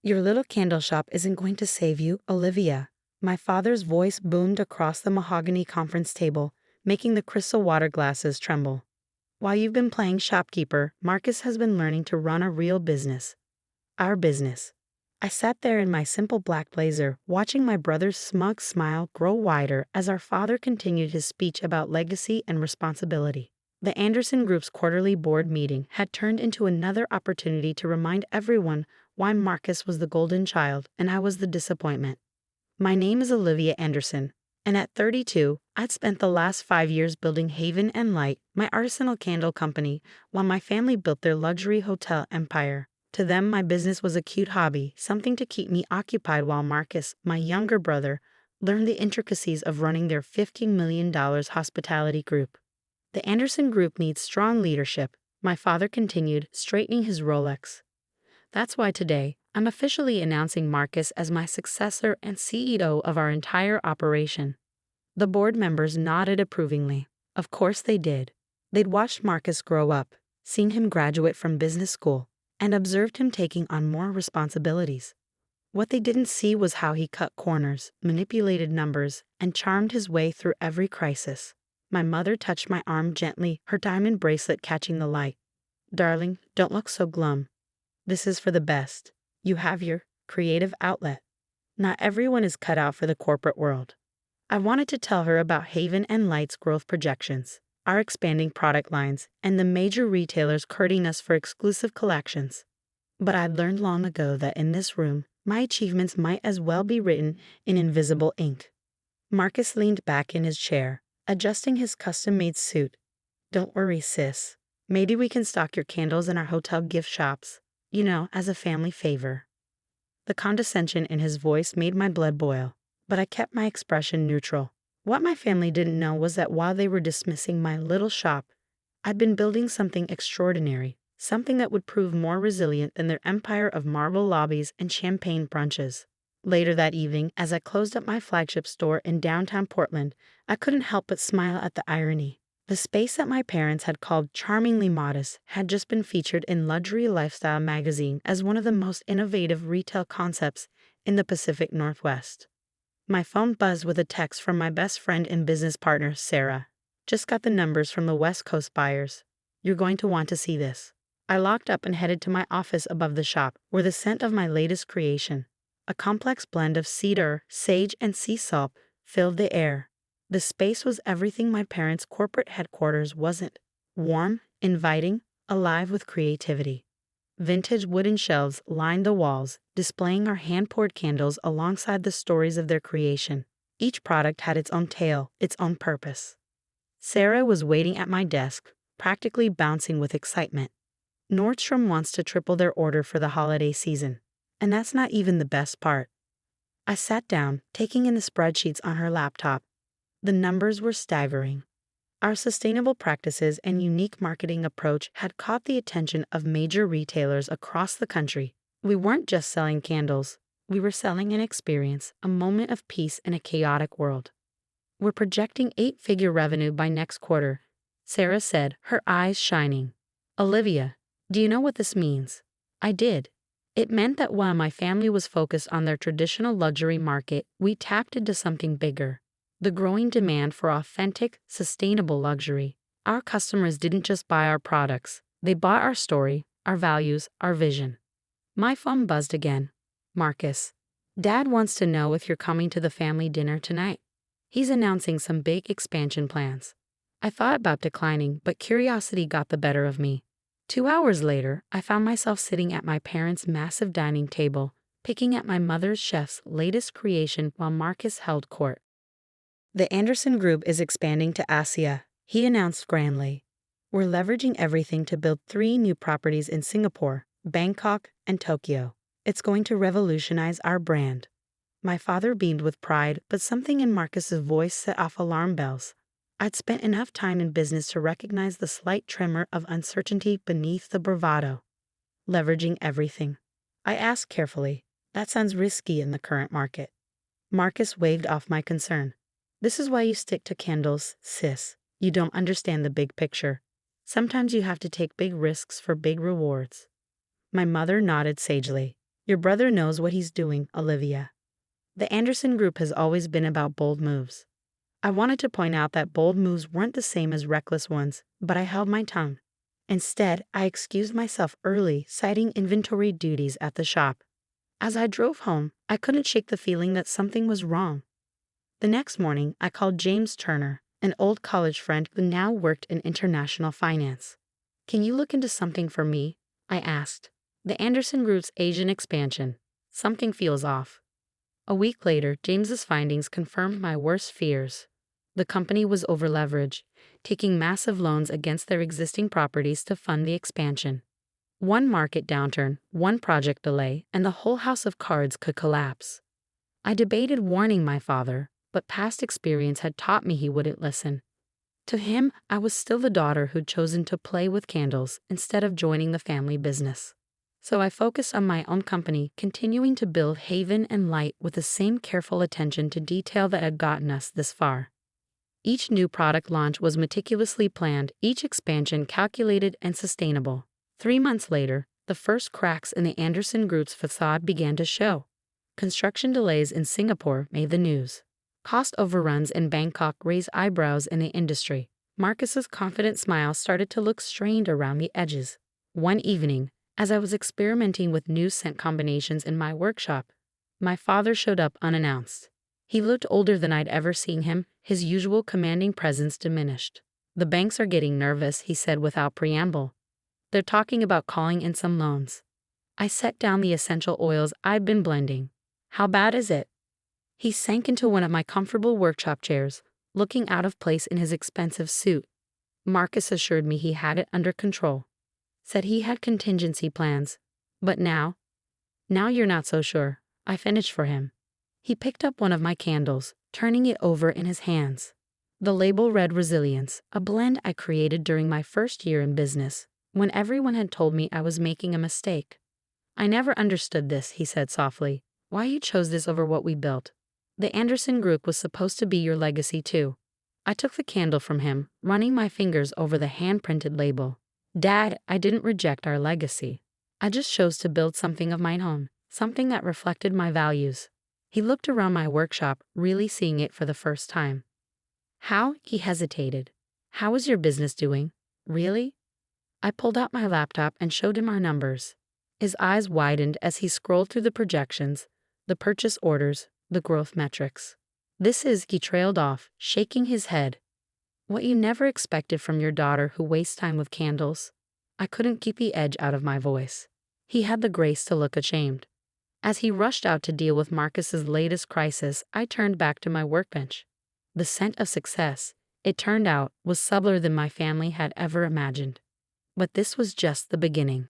Your little candle shop isn't going to save you, Olivia. My father's voice boomed across the mahogany conference table, making the crystal water glasses tremble. While you've been playing shopkeeper, Marcus has been learning to run a real business. Our business. I sat there in my simple black blazer, watching my brother's smug smile grow wider as our father continued his speech about legacy and responsibility. The Anderson Group's quarterly board meeting had turned into another opportunity to remind everyone why Marcus was the golden child and I was the disappointment. My name is Olivia Anderson, and at 32, I'd spent the last 5 years building Haven and Light, my artisanal candle company, while my family built their luxury hotel empire. To them, my business was a cute hobby, something to keep me occupied while Marcus, my younger brother, learned the intricacies of running their $15 million hospitality group. The Anderson Group needs strong leadership, my father continued, straightening his Rolex. That's why today, I'm officially announcing Marcus as my successor and CEO of our entire operation. The board members nodded approvingly. Of course they did. They'd watched Marcus grow up, seen him graduate from business school, and observed him taking on more responsibilities. What they didn't see was how he cut corners, manipulated numbers, and charmed his way through every crisis. My mother touched my arm gently, her diamond bracelet catching the light. Darling, don't look so glum. This is for the best. You have your creative outlet. Not everyone is cut out for the corporate world. I wanted to tell her about Haven and Light's growth projections, our expanding product lines, and the major retailers courting us for exclusive collections. But I'd learned long ago that in this room, my achievements might as well be written in invisible ink. Marcus leaned back in his chair, adjusting his custom-made suit. Don't worry, sis. Maybe we can stock your candles in our hotel gift shops, as a family favor. The condescension in his voice made my blood boil, but I kept my expression neutral. What my family didn't know was that while they were dismissing my little shop, I'd been building something extraordinary, something that would prove more resilient than their empire of marble lobbies and champagne brunches. Later that evening, as I closed up my flagship store in downtown Portland, I couldn't help but smile at the irony. The space that my parents had called charmingly modest had just been featured in Luxury Lifestyle magazine as one of the most innovative retail concepts in the Pacific Northwest. My phone buzzed with a text from my best friend and business partner, Sarah. Just got the numbers from the West Coast buyers. You're going to want to see this. I locked up and headed to my office above the shop, where the scent of my latest creation, a complex blend of cedar, sage, and sea salt, filled the air. The space was everything my parents' corporate headquarters wasn't. Warm, inviting, alive with creativity. Vintage wooden shelves lined the walls, displaying our hand-poured candles alongside the stories of their creation. Each product had its own tale, its own purpose. Sarah was waiting at my desk, practically bouncing with excitement. Nordstrom wants to triple their order for the holiday season. And that's not even the best part. I sat down, taking in the spreadsheets on her laptop. The numbers were staggering. Our sustainable practices and unique marketing approach had caught the attention of major retailers across the country. We weren't just selling candles. We were selling an experience, a moment of peace in a chaotic world. We're projecting 8-figure revenue by next quarter, Sarah said, her eyes shining. Olivia, do you know what this means? I did. It meant that while my family was focused on their traditional luxury market, we tapped into something bigger. The growing demand for authentic, sustainable luxury. Our customers didn't just buy our products. They bought our story, our values, our vision. My phone buzzed again. Marcus, Dad wants to know if you're coming to the family dinner tonight. He's announcing some big expansion plans. I thought about declining, but curiosity got the better of me. 2 hours later, I found myself sitting at my parents' massive dining table, picking at my mother's chef's latest creation while Marcus held court. The Anderson Group is expanding to Asia, he announced grandly. We're leveraging everything to build 3 new properties in Singapore, Bangkok, and Tokyo. It's going to revolutionize our brand. My father beamed with pride, but something in Marcus's voice set off alarm bells. I'd spent enough time in business to recognize the slight tremor of uncertainty beneath the bravado. Leveraging everything. I asked carefully, that sounds risky in the current market. Marcus waved off my concern. This is why you stick to candles, sis. You don't understand the big picture. Sometimes you have to take big risks for big rewards. My mother nodded sagely. Your brother knows what he's doing, Olivia. The Anderson Group has always been about bold moves. I wanted to point out that bold moves weren't the same as reckless ones, but I held my tongue. Instead, I excused myself early, citing inventory duties at the shop. As I drove home, I couldn't shake the feeling that something was wrong. The next morning, I called James Turner, an old college friend who now worked in international finance. "Can you look into something for me?" I asked. "The Anderson Group's Asian expansion. Something feels off." A week later, James's findings confirmed my worst fears. The company was over-leveraged, taking massive loans against their existing properties to fund the expansion. One market downturn, one project delay, and the whole house of cards could collapse. I debated warning my father, but past experience had taught me he wouldn't listen. To him, I was still the daughter who'd chosen to play with candles instead of joining the family business. So I focused on my own company, continuing to build Haven and Light with the same careful attention to detail that had gotten us this far. Each new product launch was meticulously planned, each expansion calculated and sustainable. 3 months later, the first cracks in the Anderson Group's facade began to show. Construction delays in Singapore made the news. Cost overruns in Bangkok raised eyebrows in the industry. Marcus's confident smile started to look strained around the edges. One evening, as I was experimenting with new scent combinations in my workshop, my father showed up unannounced. He looked older than I'd ever seen him, his usual commanding presence diminished. "The banks are getting nervous," he said without preamble. "They're talking about calling in some loans." I set down the essential oils I'd been blending. "How bad is it?" He sank into one of my comfortable workshop chairs, looking out of place in his expensive suit. Marcus assured me he had it under control. Said he had contingency plans. "But now you're not so sure." I finished for him. He picked up one of my candles, turning it over in his hands. The label read Resilience, a blend I created during my first year in business, when everyone had told me I was making a mistake. "I never understood this," he said softly. "Why you chose this over what we built. The Anderson Group was supposed to be your legacy too." I took the candle from him, running my fingers over the hand-printed label. "Dad, I didn't reject our legacy. I just chose to build something of my own, something that reflected my values." He looked around my workshop, really seeing it for the first time. "How?" He hesitated. "How is your business doing? Really?" I pulled out my laptop and showed him our numbers. His eyes widened as he scrolled through the projections, the purchase orders, the growth metrics. He trailed off, shaking his head. "What you never expected from your daughter who wastes time with candles." I couldn't keep the edge out of my voice. He had the grace to look ashamed. As he rushed out to deal with Marcus's latest crisis, I turned back to my workbench. The scent of success, it turned out, was subtler than my family had ever imagined. But this was just the beginning.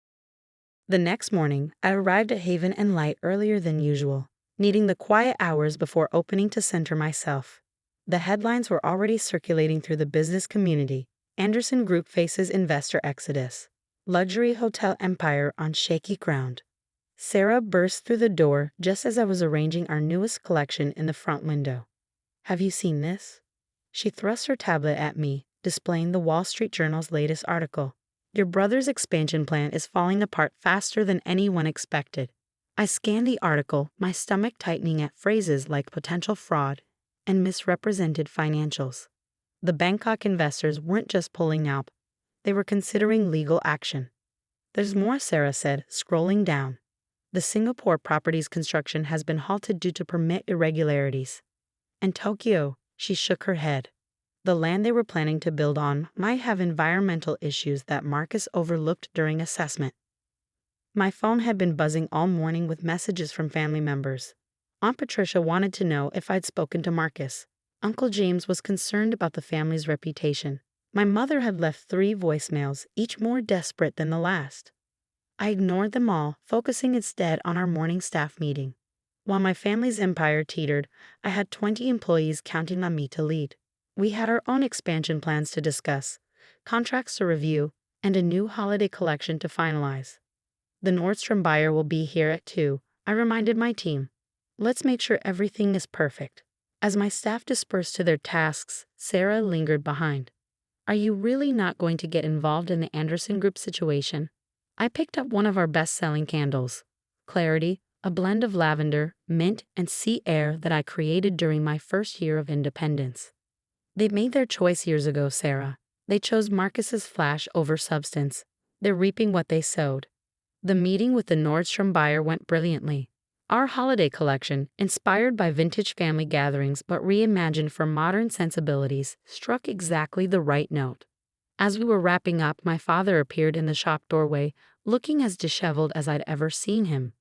The next morning, I arrived at Haven and Light earlier than usual, needing the quiet hours before opening to center myself. The headlines were already circulating through the business community. Anderson Group faces investor exodus. Luxury hotel empire on shaky ground. Sarah burst through the door just as I was arranging our newest collection in the front window. "Have you seen this?" She thrust her tablet at me, displaying the Wall Street Journal's latest article. "Your brother's expansion plan is falling apart faster than anyone expected." I scanned the article, my stomach tightening at phrases like potential fraud and misrepresented financials. The Bangkok investors weren't just pulling out, they were considering legal action. "There's more," Sarah said, scrolling down. "The Singapore property's construction has been halted due to permit irregularities." "And Tokyo," she shook her head. "The land they were planning to build on might have environmental issues that Marcus overlooked during assessment." My phone had been buzzing all morning with messages from family members. Aunt Patricia wanted to know if I'd spoken to Marcus. Uncle James was concerned about the family's reputation. My mother had left 3 voicemails, each more desperate than the last. I ignored them all, focusing instead on our morning staff meeting. While my family's empire teetered, I had 20 employees counting on me to lead. We had our own expansion plans to discuss, contracts to review, and a new holiday collection to finalize. "The Nordstrom buyer will be here at 2, I reminded my team. "Let's make sure everything is perfect." As my staff dispersed to their tasks, Sarah lingered behind. "Are you really not going to get involved in the Anderson Group situation?" I picked up one of our best-selling candles. Clarity, a blend of lavender, mint, and sea air that I created during my first year of independence. They made their choice years ago, Sarah. They chose Marcus's flash over substance. They're reaping what they sowed. The meeting with the Nordstrom buyer went brilliantly. Our holiday collection, inspired by vintage family gatherings but reimagined for modern sensibilities, struck exactly the right note. As we were wrapping up, my father appeared in the shop doorway, looking as disheveled as I'd ever seen him.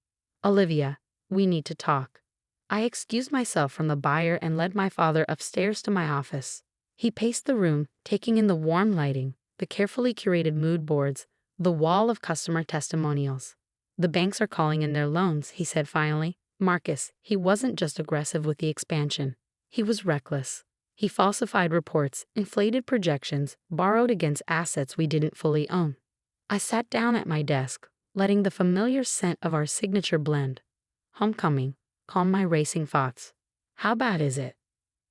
Olivia, we need to talk. I excused myself from the buyer and led my father upstairs to my office. He paced the room, taking in the warm lighting, the carefully curated mood boards, the wall of customer testimonials. The banks are calling in their loans, he said finally. Marcus, he wasn't just aggressive with the expansion. He was reckless. He falsified reports, inflated projections, borrowed against assets we didn't fully own. I sat down at my desk, letting the familiar scent of our signature blend. Homecoming, calm my racing thoughts. How bad is it?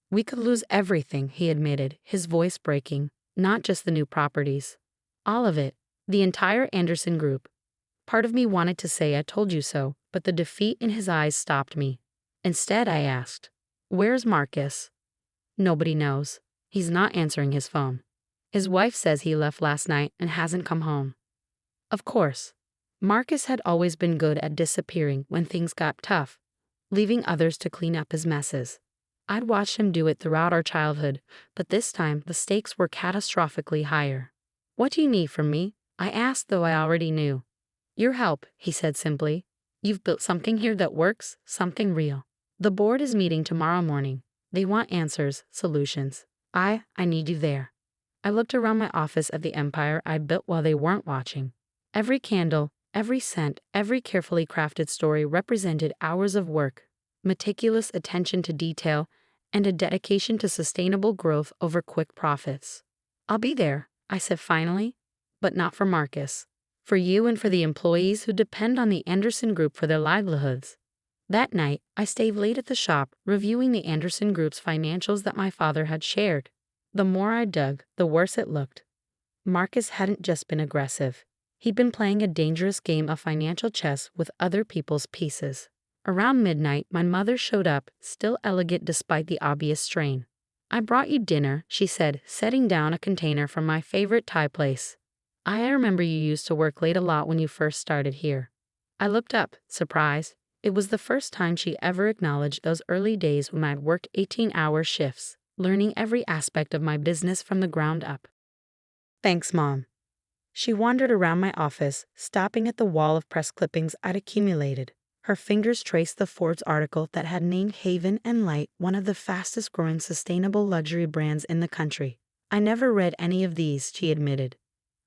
We could lose everything, he admitted, his voice breaking, not just the new properties. All of it, the entire Anderson Group. Part of me wanted to say I told you so, but the defeat in his eyes stopped me. Instead, I asked, where's Marcus? Nobody knows. He's not answering his phone. His wife says he left last night and hasn't come home. Of course. Marcus had always been good at disappearing when things got tough, leaving others to clean up his messes. I'd watched him do it throughout our childhood, but this time the stakes were catastrophically higher. What do you need from me? I asked, though I already knew. Your help, he said simply. You've built something here that works, something real. The board is meeting tomorrow morning. They want answers, solutions. I need you there. I looked around my office at the empire I built while they weren't watching. Every candle, every scent, every carefully crafted story represented hours of work, meticulous attention to detail, and a dedication to sustainable growth over quick profits. I'll be there, I said finally, but not for Marcus. For you and for the employees who depend on the Anderson Group for their livelihoods. That night, I stayed late at the shop, reviewing the Anderson Group's financials that my father had shared. The more I dug, the worse it looked. Marcus hadn't just been aggressive. He'd been playing a dangerous game of financial chess with other people's pieces. Around midnight, my mother showed up, still elegant despite the obvious strain. I brought you dinner, she said, setting down a container from my favorite Thai place. I remember you used to work late a lot when you first started here. I looked up, surprised. It was the first time she ever acknowledged those early days when I'd worked 18-hour shifts, learning every aspect of my business from the ground up. Thanks, Mom. She wandered around my office, stopping at the wall of press clippings I'd accumulated. Her fingers traced the Forbes article that had named Haven and Light one of the fastest-growing sustainable luxury brands in the country. I never read any of these, she admitted.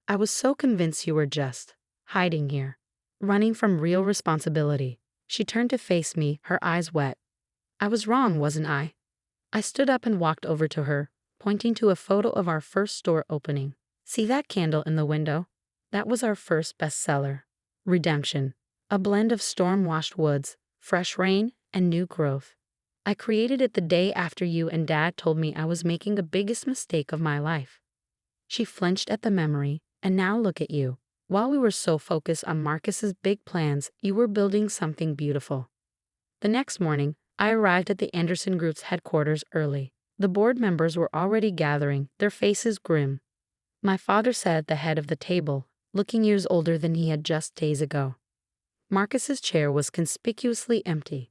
I was so convinced you were just hiding here, running from real responsibility. She turned to face me, her eyes wet. I was wrong, wasn't I? I stood up and walked over to her, pointing to a photo of our first store opening. See that candle in the window? That was our first bestseller. Redemption. A blend of storm-washed woods, fresh rain, and new growth. I created it the day after you and Dad told me I was making the biggest mistake of my life. She flinched at the memory, and now look at you. While we were so focused on Marcus's big plans, you were building something beautiful. The next morning, I arrived at the Anderson Group's headquarters early. The board members were already gathering, their faces grim. My father sat at the head of the table, looking years older than he had just days ago. Marcus's chair was conspicuously empty.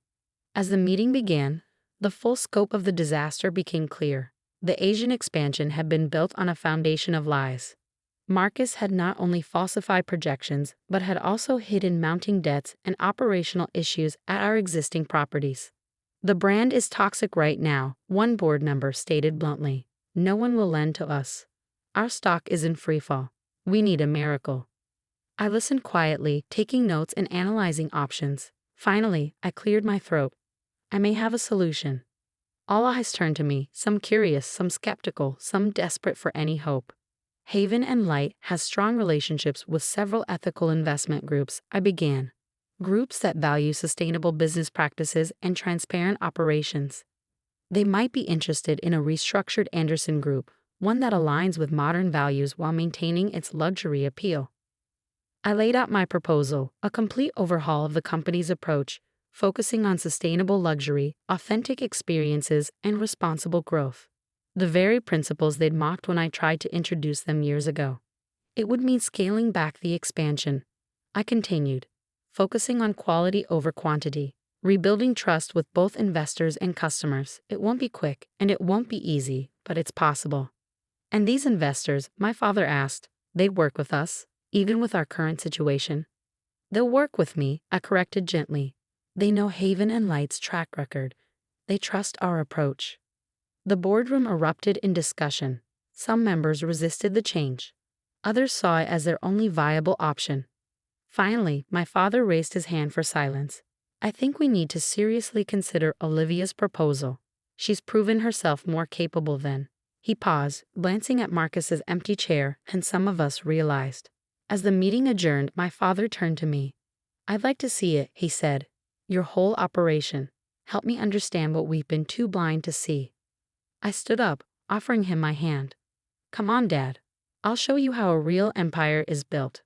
As the meeting began, the full scope of the disaster became clear. The Asian expansion had been built on a foundation of lies. Marcus had not only falsified projections, but had also hidden mounting debts and operational issues at our existing properties. The brand is toxic right now, one board member stated bluntly. No one will lend to us. Our stock is in freefall. We need a miracle. I listened quietly, taking notes and analyzing options. Finally, I cleared my throat. I may have a solution. All eyes turned to me, some curious, some skeptical, some desperate for any hope. Haven and Light has strong relationships with several ethical investment groups, I began. Groups that value sustainable business practices and transparent operations. They might be interested in a restructured Anderson Group, one that aligns with modern values while maintaining its luxury appeal. I laid out my proposal, a complete overhaul of the company's approach, focusing on sustainable luxury, authentic experiences, and responsible growth. The very principles they'd mocked when I tried to introduce them years ago. It would mean scaling back the expansion. I continued, focusing on quality over quantity, rebuilding trust with both investors and customers. It won't be quick, and it won't be easy, but it's possible. And these investors, my father asked, they'd work with us, even with our current situation? They'll work with me, I corrected gently. They know Haven and Light's track record. They trust our approach. The boardroom erupted in discussion. Some members resisted the change. Others saw it as their only viable option. Finally, my father raised his hand for silence. I think we need to seriously consider Olivia's proposal. She's proven herself more capable than. He paused, glancing at Marcus's empty chair, and some of us realized. As the meeting adjourned, my father turned to me. I'd like to see it, he said. Your whole operation. Help me understand what we've been too blind to see. I stood up, offering him my hand. Come on, Dad. I'll show you how a real empire is built.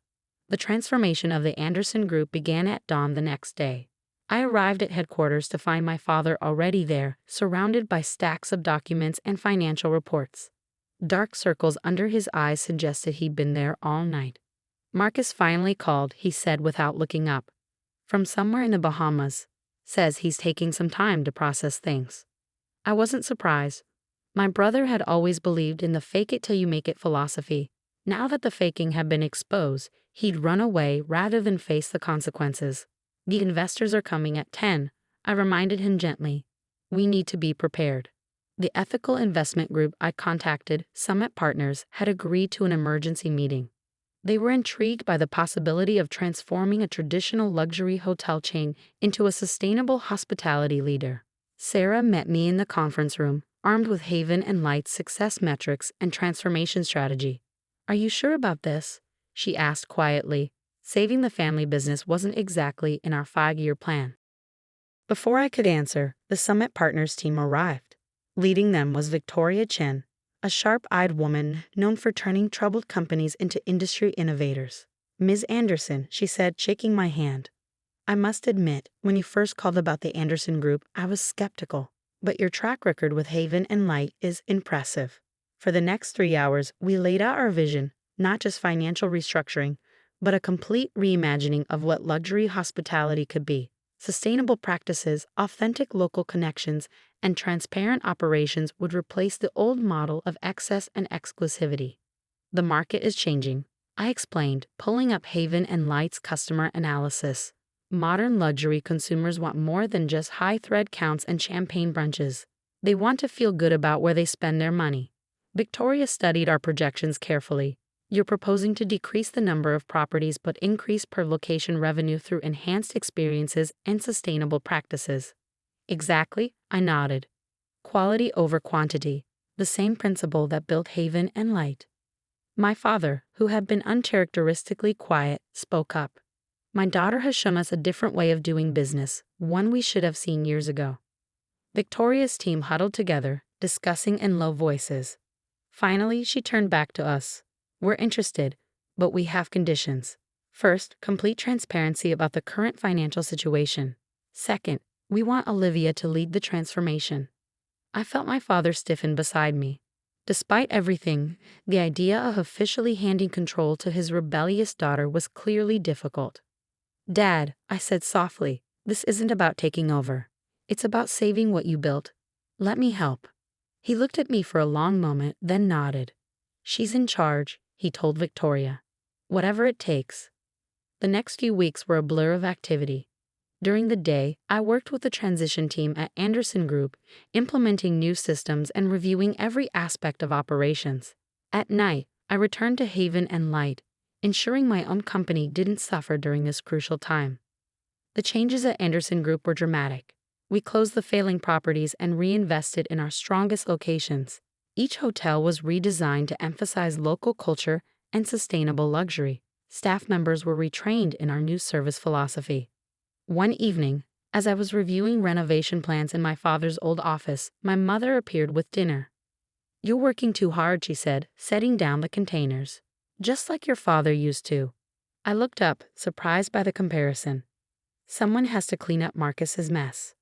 The transformation of the Anderson Group began at dawn the next day. I arrived at headquarters to find my father already there, surrounded by stacks of documents and financial reports. Dark circles under his eyes suggested he'd been there all night. Marcus finally called, he said without looking up. From somewhere in the Bahamas. Says he's taking some time to process things. I wasn't surprised. My brother had always believed in the fake-it-till-you-make-it philosophy. Now that the faking had been exposed, he'd run away rather than face the consequences. The investors are coming at 10, I reminded him gently. We need to be prepared. The ethical investment group I contacted, Summit Partners, had agreed to an emergency meeting. They were intrigued by the possibility of transforming a traditional luxury hotel chain into a sustainable hospitality leader. Sarah met me in the conference room, armed with Haven and Light's success metrics and transformation strategy. Are you sure about this? She asked quietly. Saving the family business wasn't exactly in our 5-year plan. Before I could answer, the Summit Partners team arrived. Leading them was Victoria Chen, a sharp-eyed woman known for turning troubled companies into industry innovators. Ms. Anderson, she said, shaking my hand. I must admit, when you first called about the Anderson Group, I was skeptical. But your track record with Haven and Light is impressive. For the next 3 hours, we laid out our vision, not just financial restructuring, but a complete reimagining of what luxury hospitality could be. Sustainable practices, authentic local connections, and transparent operations would replace the old model of excess and exclusivity. The market is changing, I explained, pulling up Haven and Light's customer analysis. Modern luxury consumers want more than just high thread counts and champagne brunches. They want to feel good about where they spend their money. Victoria studied our projections carefully. You're proposing to decrease the number of properties but increase per location revenue through enhanced experiences and sustainable practices. Exactly, I nodded. Quality over quantity, the same principle that built Haven and Light. My father, who had been uncharacteristically quiet, spoke up. My daughter has shown us a different way of doing business, one we should have seen years ago. Victoria's team huddled together, discussing in low voices. Finally, she turned back to us. We're interested, but we have conditions. First, complete transparency about the current financial situation. Second, we want Olivia to lead the transformation. I felt my father stiffen beside me. Despite everything, the idea of officially handing control to his rebellious daughter was clearly difficult. Dad, I said softly, this isn't about taking over. It's about saving what you built. Let me help. He looked at me for a long moment, then nodded. She's in charge, he told Victoria. Whatever it takes. The next few weeks were a blur of activity. During the day, I worked with the transition team at Anderson Group, implementing new systems and reviewing every aspect of operations. At night, I returned to Haven and Light, ensuring my own company didn't suffer during this crucial time. The changes at Anderson Group were dramatic. We closed the failing properties and reinvested in our strongest locations. Each hotel was redesigned to emphasize local culture and sustainable luxury. Staff members were retrained in our new service philosophy. One evening, as I was reviewing renovation plans in my father's old office, my mother appeared with dinner. You're working too hard, she said, setting down the containers. Just like your father used to. I looked up, surprised by the comparison. Someone has to clean up Marcus's mess.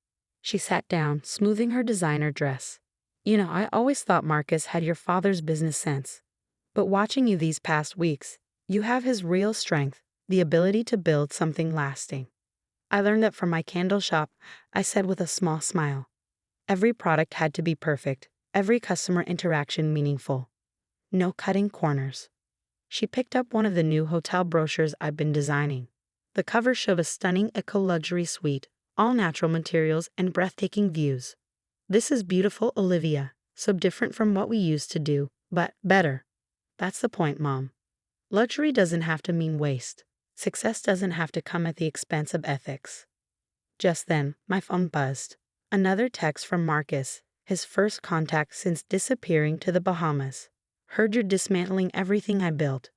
She sat down, smoothing her designer dress. I always thought Marcus had your father's business sense. But watching you these past weeks, you have his real strength, the ability to build something lasting. I learned that from my candle shop, I said with a small smile. Every product had to be perfect, every customer interaction meaningful. No cutting corners. She picked up one of the new hotel brochures I've been designing. The cover showed a stunning eco-luxury suite, all natural materials and breathtaking views. This is beautiful, Olivia, so different from what we used to do, but better. That's the point, Mom. Luxury doesn't have to mean waste. Success doesn't have to come at the expense of ethics. Just then, my phone buzzed. Another text from Marcus, his first contact since disappearing to the Bahamas. Heard you're dismantling everything I built.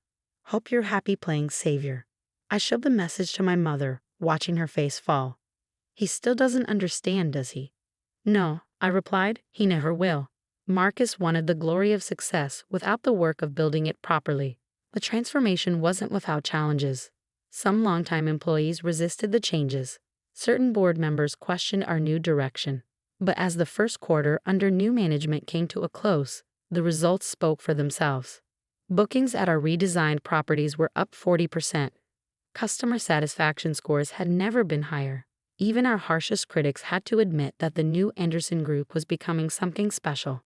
Hope you're happy playing savior. I showed the message to my mother, watching her face fall. He still doesn't understand, does he? No, I replied, he never will. Marcus wanted the glory of success without the work of building it properly. The transformation wasn't without challenges. Some longtime employees resisted the changes. Certain board members questioned our new direction. But as the first quarter under new management came to a close, the results spoke for themselves. Bookings at our redesigned properties were up 40%. Customer satisfaction scores had never been higher. Even our harshest critics had to admit that the new Anderson Group was becoming something special.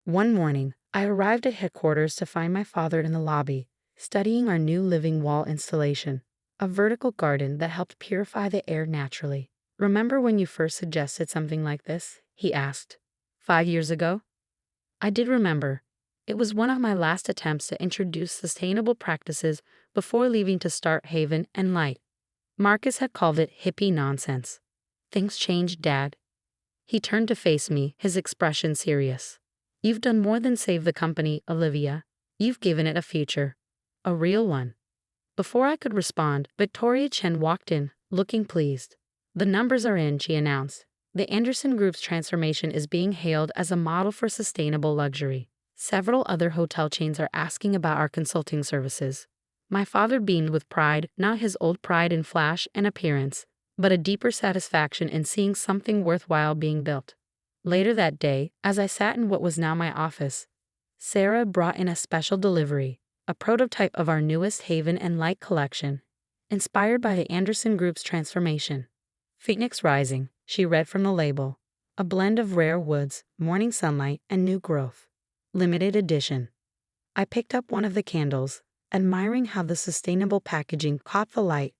One morning, I arrived at headquarters to find my father in the lobby, studying our new living wall installation, a vertical garden that helped purify the air naturally. Remember when you first suggested something like this? He asked. 5 years ago? I did remember. It was one of my last attempts to introduce sustainable practices before leaving to start Haven and Light. Marcus had called it hippie nonsense. Things changed, Dad. He turned to face me, his expression serious. You've done more than save the company, Olivia. You've given it a future. A real one. Before I could respond, Victoria Chen walked in, looking pleased. The numbers are in, she announced. The Anderson Group's transformation is being hailed as a model for sustainable luxury. Several other hotel chains are asking about our consulting services. My father beamed with pride, not his old pride in flash and appearance, but a deeper satisfaction in seeing something worthwhile being built. Later that day, as I sat in what was now my office, Sarah brought in a special delivery, a prototype of our newest Haven and Light collection, inspired by the Anderson Group's transformation. Phoenix Rising, she read from the label, a blend of rare woods, morning sunlight, and new growth. Limited edition. I picked up one of the candles, admiring how the sustainable packaging caught the light.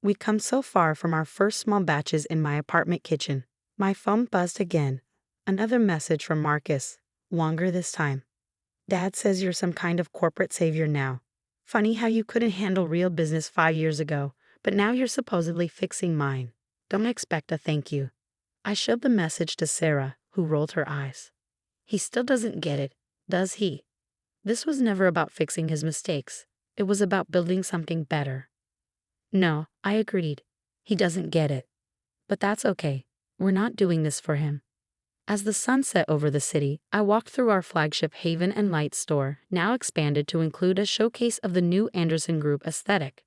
We'd come so far from our first small batches in my apartment kitchen. My phone buzzed again. Another message from Marcus, longer this time. Dad says you're some kind of corporate savior now. Funny how you couldn't handle real business 5 years ago, but now you're supposedly fixing mine. Don't expect a thank you. I showed the message to Sarah, who rolled her eyes. He still doesn't get it, does he? This was never about fixing his mistakes. It was about building something better. No, I agreed. He doesn't get it. But that's okay. We're not doing this for him. As the sun set over the city, I walked through our flagship Haven and Light store, now expanded to include a showcase of the new Anderson Group aesthetic.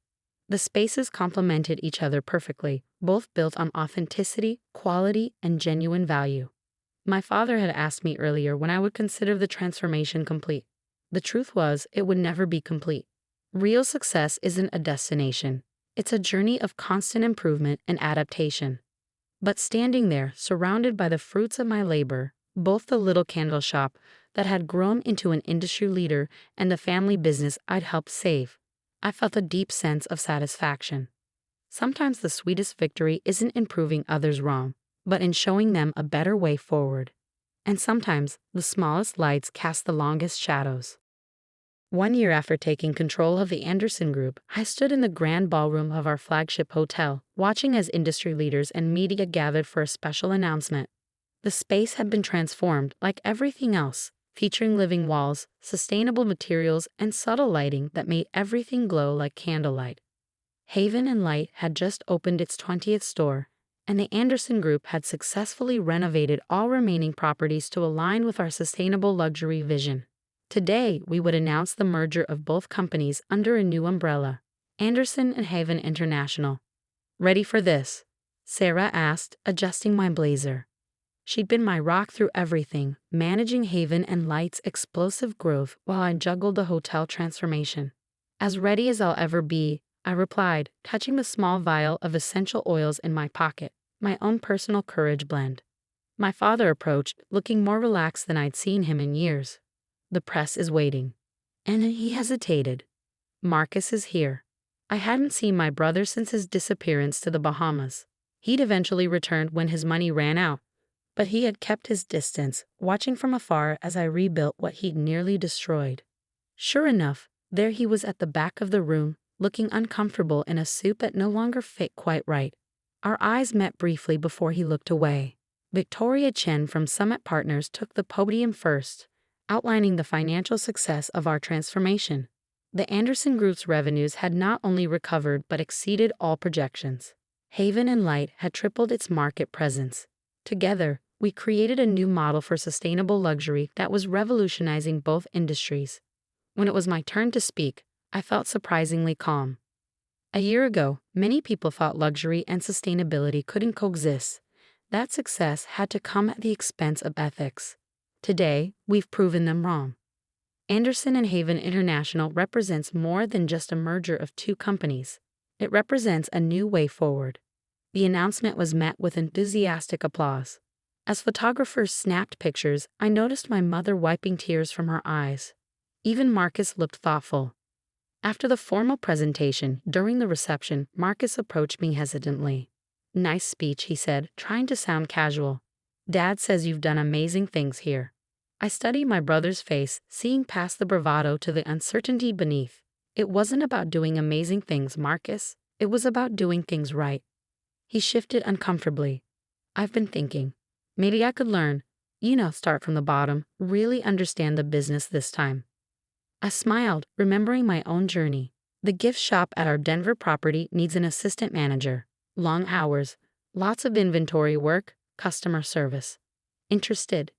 The spaces complemented each other perfectly, both built on authenticity, quality, and genuine value. My father had asked me earlier when I would consider the transformation complete. The truth was, it would never be complete. Real success isn't a destination. It's a journey of constant improvement and adaptation. But standing there, surrounded by the fruits of my labor, both the little candle shop that had grown into an industry leader and the family business I'd helped save, I felt a deep sense of satisfaction. Sometimes the sweetest victory isn't in proving others wrong, but in showing them a better way forward. And sometimes the smallest lights cast the longest shadows. 1 year after taking control of the Anderson Group, I stood in the grand ballroom of our flagship hotel, watching as industry leaders and media gathered for a special announcement. The space had been transformed like everything else, featuring living walls, sustainable materials, and subtle lighting that made everything glow like candlelight. Haven and Light had just opened its 20th store, and the Anderson Group had successfully renovated all remaining properties to align with our sustainable luxury vision. Today, we would announce the merger of both companies under a new umbrella, Anderson and Haven International. Ready for this? Sarah asked, adjusting my blazer. She'd been my rock through everything, managing Haven and Light's explosive growth while I juggled the hotel transformation. As ready as I'll ever be, I replied, touching the small vial of essential oils in my pocket, my own personal courage blend. My father approached, looking more relaxed than I'd seen him in years. The press is waiting. And he hesitated. Marcus is here. I hadn't seen my brother since his disappearance to the Bahamas. He'd eventually returned when his money ran out, but he had kept his distance, watching from afar as I rebuilt what he'd nearly destroyed. Sure enough, there he was at the back of the room, looking uncomfortable in a suit that no longer fit quite right. Our eyes met briefly before he looked away. Victoria Chen from Summit Partners took the podium first, outlining the financial success of our transformation. The Anderson Group's revenues had not only recovered but exceeded all projections. Haven and Light had tripled its market presence. Together, we created a new model for sustainable luxury that was revolutionizing both industries. When it was my turn to speak, I felt surprisingly calm. A year ago, many people thought luxury and sustainability couldn't coexist. That success had to come at the expense of ethics. Today, we've proven them wrong. Anderson and Haven International represents more than just a merger of two companies. It represents a new way forward. The announcement was met with enthusiastic applause. As photographers snapped pictures, I noticed my mother wiping tears from her eyes. Even Marcus looked thoughtful. After the formal presentation, during the reception, Marcus approached me hesitantly. "Nice speech," he said, trying to sound casual. "Dad says you've done amazing things here." I studied my brother's face, seeing past the bravado to the uncertainty beneath. "It wasn't about doing amazing things, Marcus. It was about doing things right." He shifted uncomfortably. "I've been thinking. Maybe I could learn, start from the bottom, really understand the business this time." I smiled, remembering my own journey. The gift shop at our Denver property needs an assistant manager. Long hours, lots of inventory work, customer service. Interested?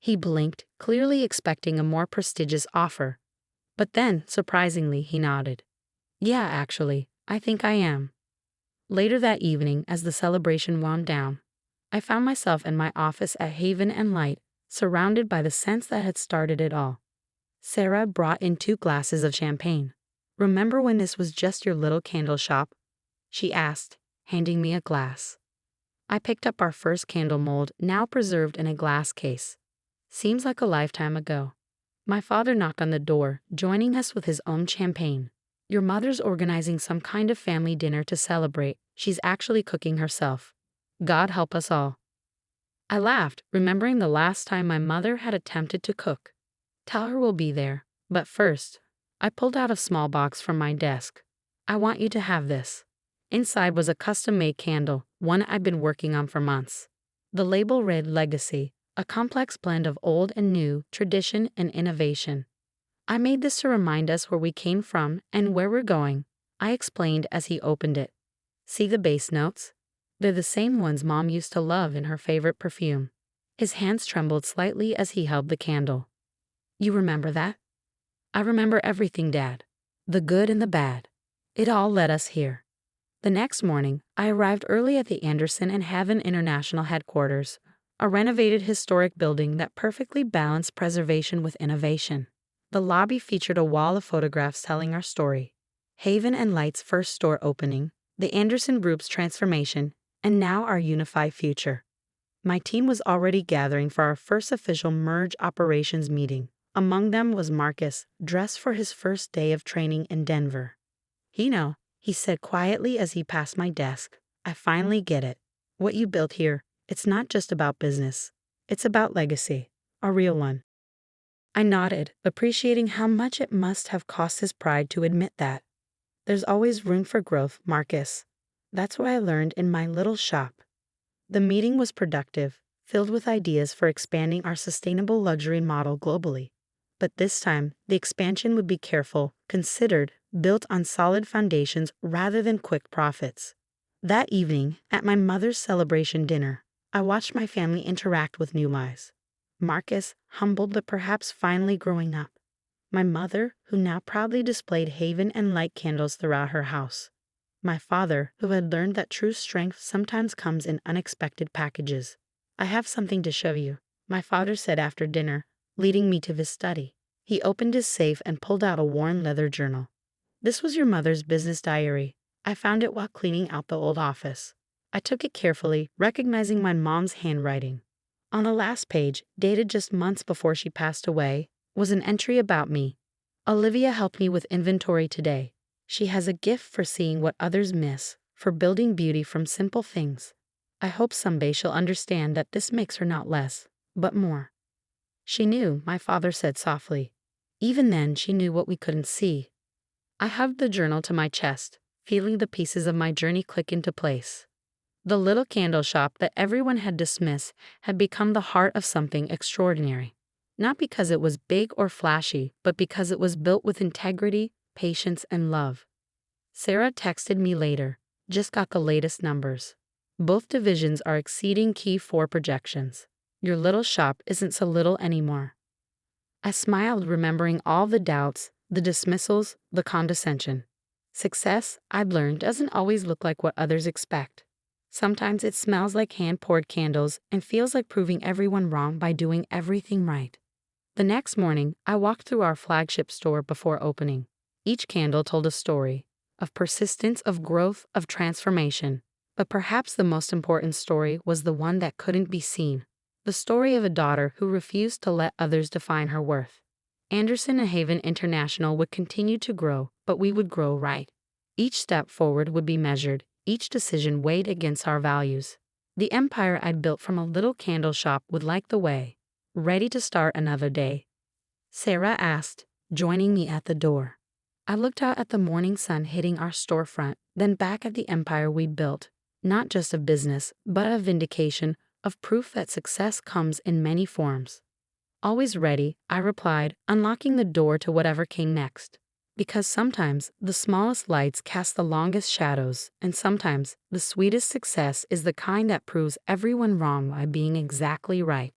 He blinked, clearly expecting a more prestigious offer. But then, surprisingly, he nodded. "Yeah, actually, I think I am." Later that evening, as the celebration wound down, I found myself in my office at Haven and Light, surrounded by the scents that had started it all. Sarah brought in 2 glasses of champagne. "Remember when this was just your little candle shop?" she asked, handing me a glass. I picked up our first candle mold, now preserved in a glass case. Seems like a lifetime ago. My father knocked on the door, joining us with his own champagne. "Your mother's organizing some kind of family dinner to celebrate. She's actually cooking herself. God help us all." I laughed, remembering the last time my mother had attempted to cook. "Tell her we'll be there. But first," I pulled out a small box from my desk. "I want you to have this." Inside was a custom-made candle, one I'd been working on for months. The label read Legacy, a complex blend of old and new, tradition and innovation. "I made this to remind us where we came from and where we're going," I explained as he opened it. "See the base notes? They're the same ones Mom used to love in her favorite perfume." His hands trembled slightly as he held the candle. "You remember that?" "I remember everything, Dad. The good and the bad. It all led us here." The next morning, I arrived early at the Anderson and Haven International headquarters, a renovated historic building that perfectly balanced preservation with innovation. The lobby featured a wall of photographs telling our story. Haven and Light's first store opening, the Anderson Group's transformation, and now our unified future. My team was already gathering for our first official merge operations meeting. Among them was Marcus, dressed for his first day of training in Denver. He said quietly as he passed my desk, "I finally get it. What you built here, it's not just about business. It's about legacy, a real one." I nodded, appreciating how much it must have cost his pride to admit that. "There's always room for growth, Marcus. That's what I learned in my little shop." The meeting was productive, filled with ideas for expanding our sustainable luxury model globally. But this time, the expansion would be careful, considered, built on solid foundations rather than quick profits. That evening, at my mother's celebration dinner, I watched my family interact with new lives. Marcus, humbled but perhaps finally growing up. My mother, who now proudly displayed Haven and Light candles throughout her house. My father, who had learned that true strength sometimes comes in unexpected packages. I have something to show you, my father said after dinner, leading me to his study. He opened his safe and pulled out a worn leather journal. This was your mother's business diary. I found it while cleaning out the old office. I took it carefully, recognizing my mom's handwriting. On the last page, dated just months before she passed away, was an entry about me. Olivia helped me with inventory today. She has a gift for seeing what others miss, for building beauty from simple things. I hope someday she'll understand that this makes her not less, but more. She knew, my father said softly. Even then, she knew what we couldn't see. I hugged the journal to my chest, feeling the pieces of my journey click into place. The little candle shop that everyone had dismissed had become the heart of something extraordinary. Not because it was big or flashy, but because it was built with integrity, patience, and love. Sarah texted me later, just got the latest numbers. Both divisions are exceeding Q4 projections. Your little shop isn't so little anymore. I smiled, remembering all the doubts, the dismissals, the condescension. Success, I'd learned, doesn't always look like what others expect. Sometimes it smells like hand-poured candles and feels like proving everyone wrong by doing everything right. The next morning, I walked through our flagship store before opening. Each candle told a story, of persistence, of growth, of transformation. But perhaps the most important story was the one that couldn't be seen. The story of a daughter who refused to let others define her worth. Anderson and Haven International would continue to grow, but we would grow right. Each step forward would be measured, each decision weighed against our values. The empire I'd built from a little candle shop would light the way, ready to start another day. Sarah asked, joining me at the door. I looked out at the morning sun hitting our storefront, then back at the empire we'd built, not just of business, but of vindication, of proof that success comes in many forms. Always ready, I replied, unlocking the door to whatever came next. Because sometimes the smallest lights cast the longest shadows, and sometimes the sweetest success is the kind that proves everyone wrong by being exactly right.